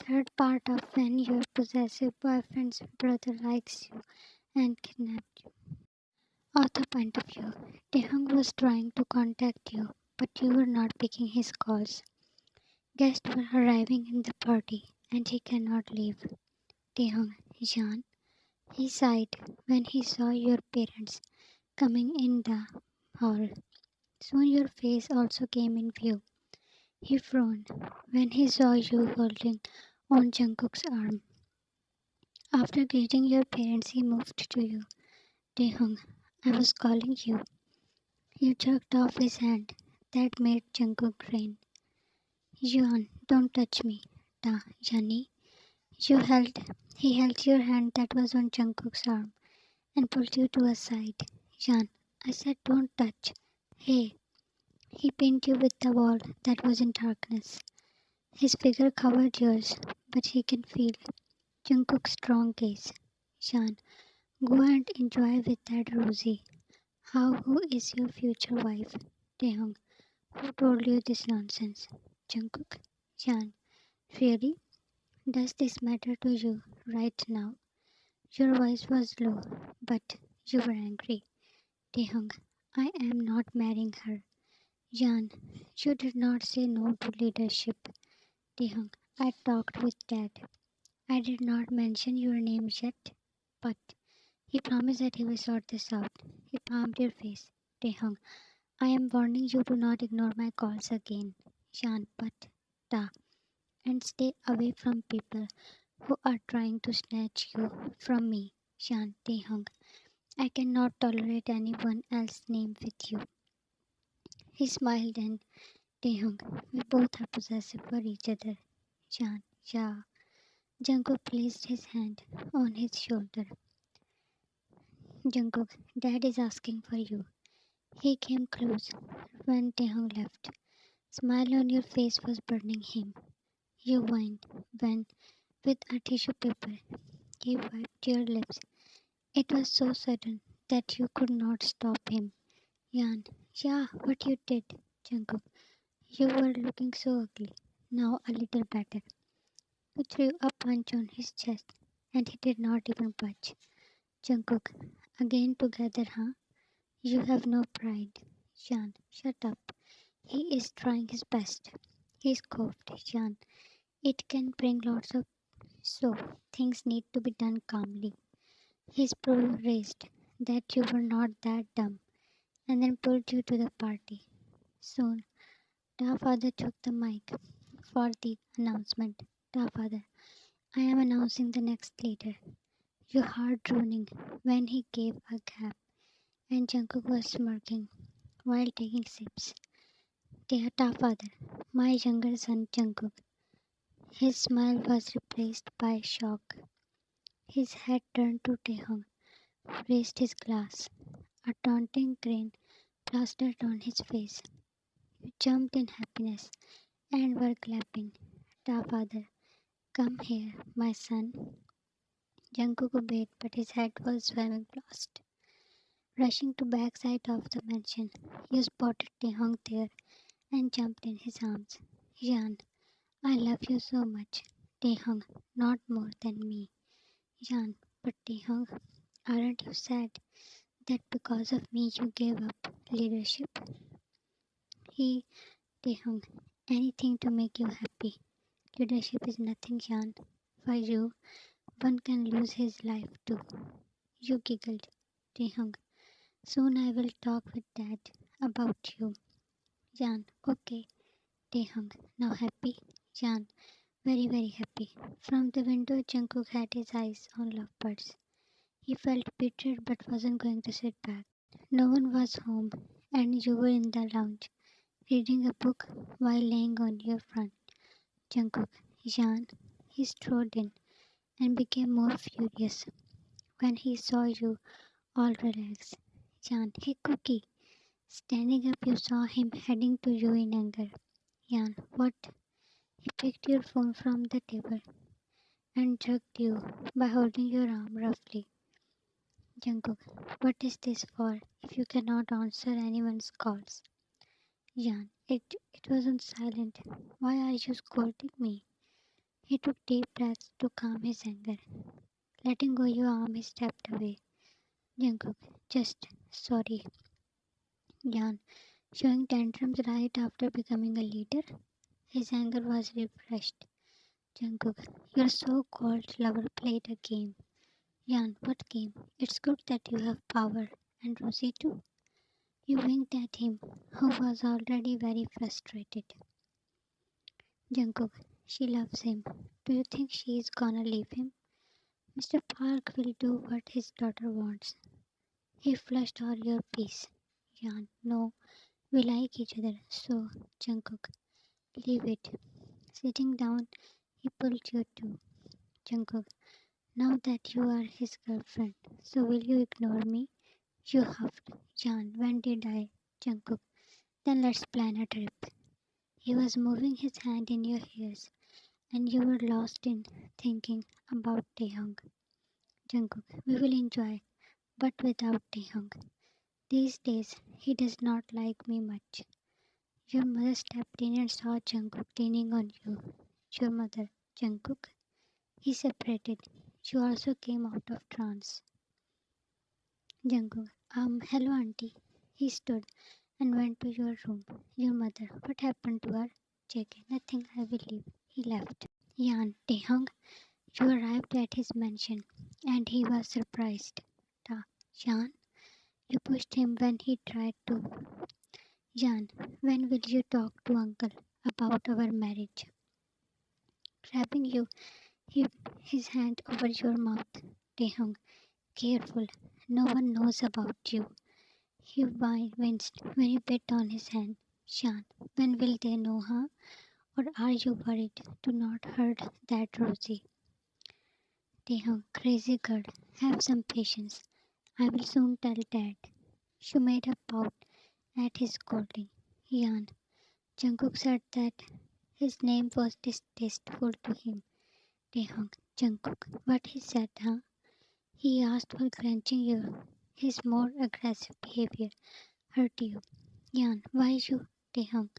Third part of when your possessive boyfriend's brother likes you and kidnapped you. Author point of view. Taehyung was trying to contact you, but you were not picking his calls. Guests were arriving in the party, and he cannot leave. Taehyung, Jan. He sighed when he saw your parents coming in the hall. Soon your face also came in view. He frowned when he saw you holding on Jungkook's arm. After greeting your parents, he moved to you. Taehyung, I was calling you. You jerked off his hand. That made Jungkook grin. Yuan, don't touch me. Da, Yanni. You held he held your hand that was on Jungkook's arm and pulled you to a side. Yan, I said don't touch. Hey, he pinned you with the wall that was in darkness. His figure covered yours, but he can feel Jungkook's strong gaze. Yan, go and enjoy with that Rosie. Who is your future wife? Taehyung, who told you this nonsense? Jungkook, Yan, really? Does this matter to you right now? Your voice was low, but you were angry. Taehyung, I am not marrying her. Yan, you did not say no to leadership. Taehyung, I talked with Dad. I did not mention your name yet, but he promised that he will sort this out. He palmed your face. Taehyung, I am warning you to not ignore my calls again. Yan, but Ta, and stay away from people who are trying to snatch you from me. Yan, Taehyung, I cannot tolerate anyone else's name with you. He smiled and Taehyung, we both are possessive for each other. Yan, yeah. Jungkook placed his hand on his shoulder. Jungkook, Dad is asking for you. He came close when Taehyung left. Smile on your face was burning him. You whined when, with a tissue paper, he wiped your lips. It was so sudden that you could not stop him. Yan, yeah, what you did, Jungkook. You were looking so ugly. Now a little better. You threw a punch on his chest, and he did not even budge. Jungkook, again together, huh? You have no pride. Yan, shut up. He is trying his best. He scoffed. Yan, it can bring lots of so things need to be done calmly. His pro raised that you were not that dumb, and then pulled you to the party. Soon, Da father took the mic for the announcement. Da father, I am announcing the next leader. Your heart droning when he gave a gap, and Jungkook was smirking while taking sips. Dear Ta father, my younger son Jungkook. His smile was replaced by shock. His head turned to Taehyung, who raised his glass. A taunting grin plastered on his face. You jumped in happiness and were clapping. Ta father, come here, my son. Jungkook obeyed, but his head was swimming fast. Rushing to backside of the mansion, you spotted Taehyung there and jumped in his arms. Yan, I love you so much. Taehyung, not more than me. Yan, but Taehyung, aren't you sad that because of me you gave up leadership? He, Taehyung, anything to make you happy. Leadership is nothing, Yan. For you, one can lose his life too. You giggled. Taehyung, soon I will talk with Dad about you. Yan, okay. Taehyung, now happy? Yan, very very happy. From the window, Jungkook had his eyes on lovebirds. He felt betrayed but wasn't going to sit back. No one was home, and you were in the lounge, reading a book while laying on your front. Jungkook, Yan, he strode in and became more furious when he saw you all relaxed. Yan, hey Cookie. Standing up, you saw him heading to you in anger. Yan, what? He picked your phone from the table and jerked you by holding your arm roughly. Jungkook, what is this for if you cannot answer anyone's calls? Yan, it was on silent. Why are you scolding me? He took deep breaths to calm his anger. Letting go your arm, he stepped away. Jungkook, just sorry. Jan, showing tantrums right after becoming a leader. His anger was refreshed. Jungkook, your so-called lover played a game. Jan, what game? It's good that you have power. And Rosie too. You winked at him, who was already very frustrated. Jungkook, she loves him. Do you think she is gonna leave him? Mr. Park will do what his daughter wants. He flushed all your peace. Jan, no, we like each other, so, Jungkook, leave it. Sitting down, he pulled you too. Jungkook, now that you are his girlfriend, so will you ignore me? You huffed. Jan, when did I? Jungkook, then let's plan a trip. He was moving his hand in your ears, and you were lost in thinking about Taehyung. Jungkook, we will enjoy, but without Taehyung. These days, he does not like me much. Your mother stepped in and saw Jungkook leaning on you. Your mother, Jungkook, he separated. You also came out of trance. Jungkook, hello auntie. He stood and went to your room. Your mother, what happened to her? JK, nothing, I will leave. He left. Yan, Taehyung, you arrived at his mansion, and he was surprised. Ta, Yan, you pushed him when he tried to. Yan, when will you talk to uncle about our marriage? Grabbing you, he his hand over your mouth. Taehyung, careful, no one knows about you. He winced when you bit on his hand. Shan, when will they know, huh? Or are you worried to not hurt that Rosie? Taehyung, crazy girl, have some patience. I will soon tell Dad. She made a pout at his scolding. Yan, Jungkook said that his name was distasteful to him. Taehyung, Jungkook, what he said, huh? He asked for clenching you. His more aggressive behavior hurt you. Yan, why you? Taehyung,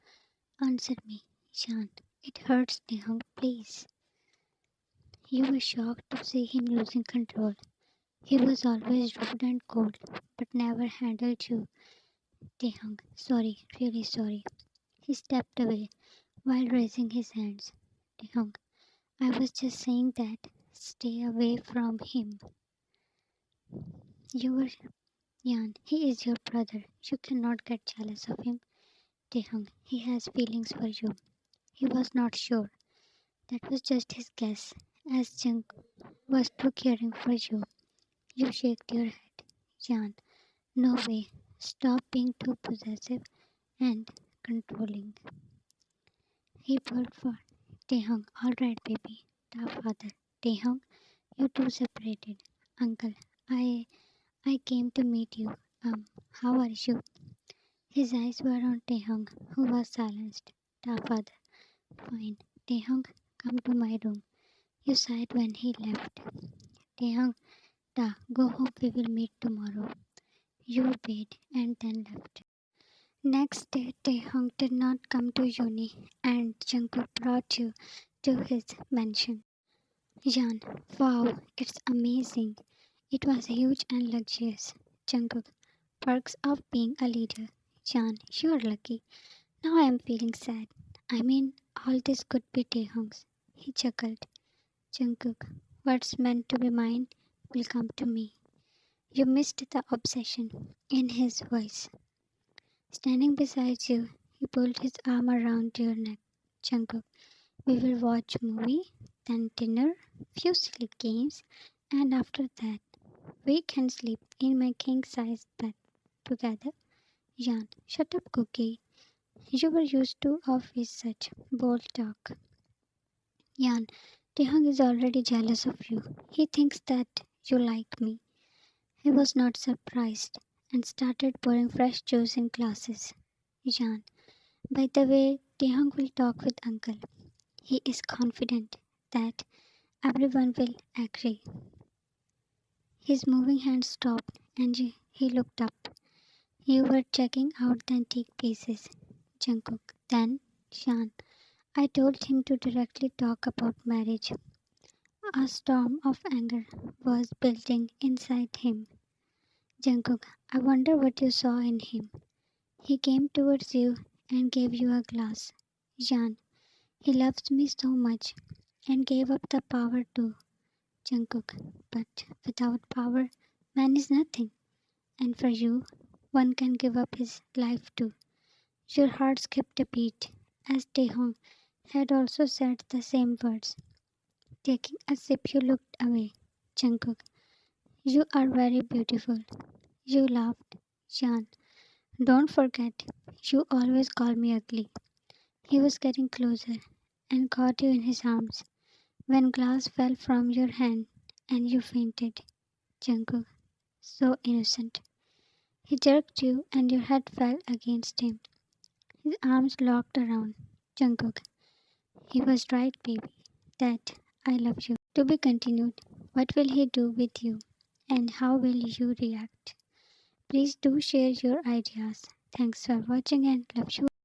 answer me. Yan, it hurts, Taehyung, please. You were shocked to see him losing control. He was always rude and cold, but never handled you. Taehyung, sorry, really sorry. He stepped away while raising his hands. Taehyung, I was just saying that. Stay away from him. You were Yan, he is your brother. You cannot get jealous of him. Taehyung, he has feelings for you. He was not sure. That was just his guess, as Jung was too caring for you. You shake your head. Yan, no way. Stop being too possessive and controlling. He pulled for Taehyung. Alright, baby. Ta father. Taehyung, you two separated. Uncle, I came to meet you. How are you? His eyes were on Taehyung, who was silenced. Ta father. Fine. Taehyung, come to my room. You sighed when he left. Taehyung, Ta, go home. We will meet tomorrow. You obeyed and then left. Next day, Taehyung did not come to uni, and Jungkook brought you to his mansion. Jan, wow, it's amazing. It was huge and luxurious. Jungkook, perks of being a leader. Jan, you're lucky. Now I am feeling sad. I mean, all this could be Taehyung's. He chuckled. Jungkook, what's meant to be mine will come to me. You missed the obsession in his voice. Standing beside you, he pulled his arm around your neck. Jungkook, we will watch movie, then dinner, few silly games, and after that, we can sleep in my king-size bed together. Jan, shut up, Cookie. You were used to of his such bold talk. Jan, Taehyung is already jealous of you. He thinks that you like me. He was not surprised and started pouring fresh juice in glasses. Jan, by the way, Taehyung will talk with uncle. He is confident that everyone will agree. His moving hand stopped and he looked up. You were checking out the antique pieces. Jungkook, then Shan. I told him to directly talk about marriage. A storm of anger was building inside him. Jungkook, I wonder what you saw in him. He came towards you and gave you a glass. Jan, he loves me so much and gave up the power to Jungkook. But without power, man is nothing. And for you, one can give up his life too. Your heart skipped a beat as Taehyung had also said the same words. Taking a sip, you looked away. Jungkook, you are very beautiful. You laughed. Jan, don't forget, you always call me ugly. He was getting closer and caught you in his arms when glass fell from your hand and you fainted. Jungkook, so innocent. He jerked you and your head fell against him. His arms locked around Jungkook. He was right, baby. That I love you. To be continued. What will he do with you? And how will you react? Please do share your ideas. Thanks for watching and love you.